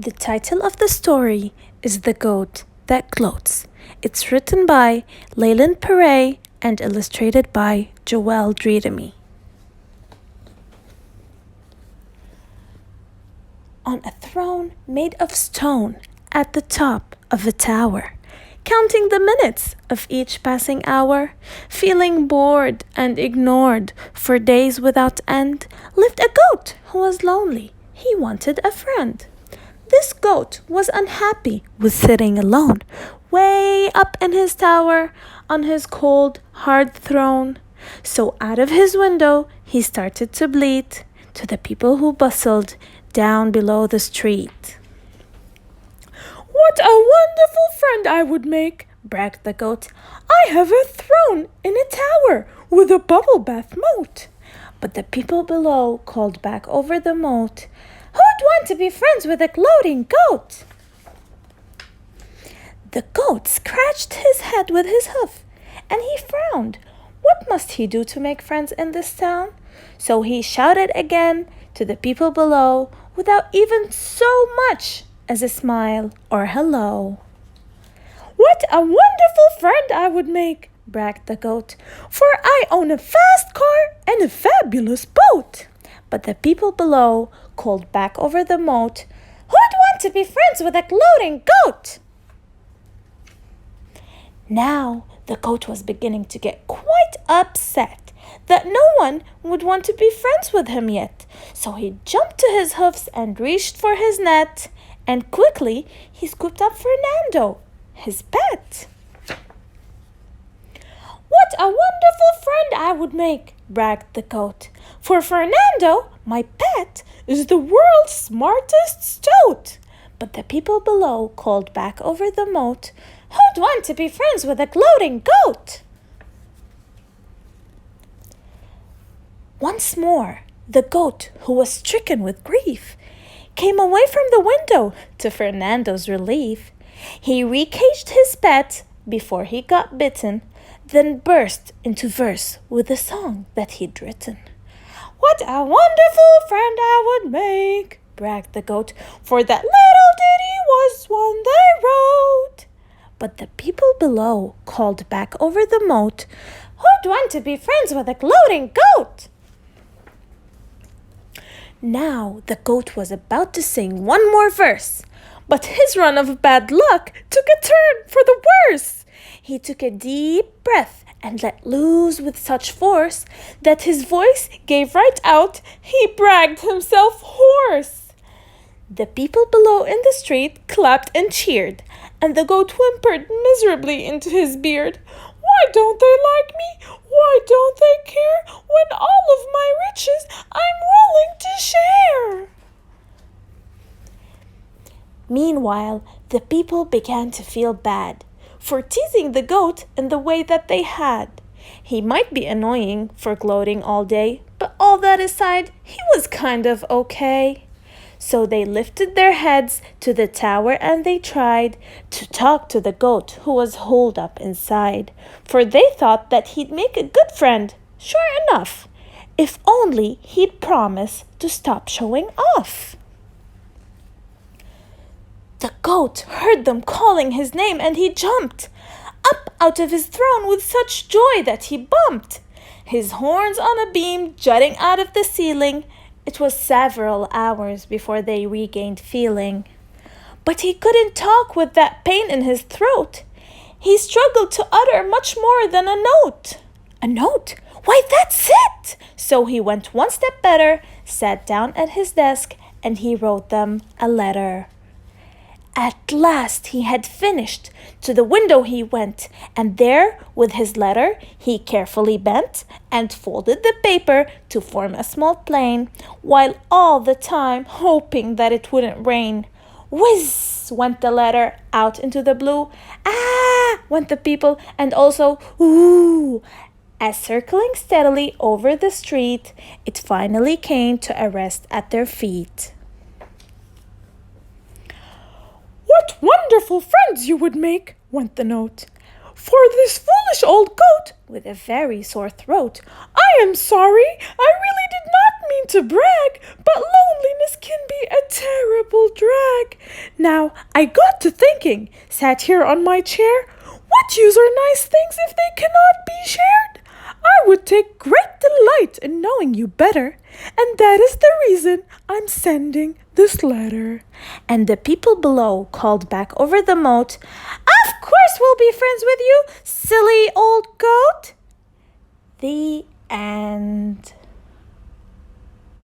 The title of the story is The Goat That Gloats. It's written by Leyland Perret and illustrated by Joelle Dreedemy. On a throne made of stone at the top of a tower, counting the minutes of each passing hour, feeling bored and ignored for days without end, lived a goat who was lonely. He wanted a friend. This goat was unhappy with sitting alone, way up in his tower on his cold, hard throne. So out of his window he started to bleat to the people who bustled down below the street. "What a wonderful friend I would make," bragged the goat. "I have a throne in a tower with a bubble bath moat." But the people below called back over the moat, "Who'd want to be friends with a gloating goat?" The goat scratched his head with his hoof, and he frowned. What must he do to make friends in this town? So he shouted again to the people below without even so much as a smile or hello. "What a wonderful friend I would make," bragged the goat, "for I own a fast car and a fabulous boat." But the people below called back over the moat, "Who'd want to be friends with a gloating goat?" Now the goat was beginning to get quite upset that no one would want to be friends with him yet. So he jumped to his hoofs and reached for his net, and quickly he scooped up Fernando, his pet. "What a wonderful friend I would make," bragged the goat, "for Fernando, my pet, is the world's smartest stoat." But the people below called back over the moat, "Who'd want to be friends with a gloating goat?" Once more, the goat, who was stricken with grief, came away from the window to Fernando's relief. He recaged his pet before he got bitten, then burst into verse with a song that he'd written. "What a wonderful friend I would make," bragged the goat, "for that little ditty was one they wrote." But the people below called back over the moat, "Who'd want to be friends with a gloating goat?" Now the goat was about to sing one more verse, but his run of bad luck took a turn for the worse. He took a deep breath and let loose with such force that his voice gave right out. He bragged himself hoarse. The people below in the street clapped and cheered, and the goat whimpered miserably into his beard. "Why don't they like me? Why don't they care when all of my riches I'm willing to share?" Meanwhile, the people began to feel bad for teasing the goat in the way that they had. He might be annoying for gloating all day, but all that aside, he was kind of okay. So they lifted their heads to the tower and they tried to talk to the goat who was holed up inside, for they thought that he'd make a good friend, sure enough, if only he'd promise to stop showing off. The goat heard them calling his name and he jumped up out of his throne with such joy that he bumped his horns on a beam jutting out of the ceiling. It was several hours before they regained feeling. But he couldn't talk with that pain in his throat. He struggled to utter much more than a note. A note? Why, that's it! So he went one step better, sat down at his desk, and he wrote them a letter. At last he had finished. To the window he went, and there, with his letter, he carefully bent and folded the paper to form a small plane, while all the time hoping that it wouldn't rain. Whiz went the letter out into the blue. Ah! Went the people, and also ooh! As circling steadily over the street, it finally came to a rest at their feet. "What wonderful friends you would make," went the note, "for this foolish old goat with a very sore throat. I am sorry, I really did not mean to brag, but loneliness can be a terrible terrible drag. Now I got to thinking, sat here on my chair, what use are nice things if they cannot be shared? I would take great delight in knowing you better, and that is the reason I'm sending this letter. And the people below called back over the moat, Of course we'll be friends with you, silly old goat. The end.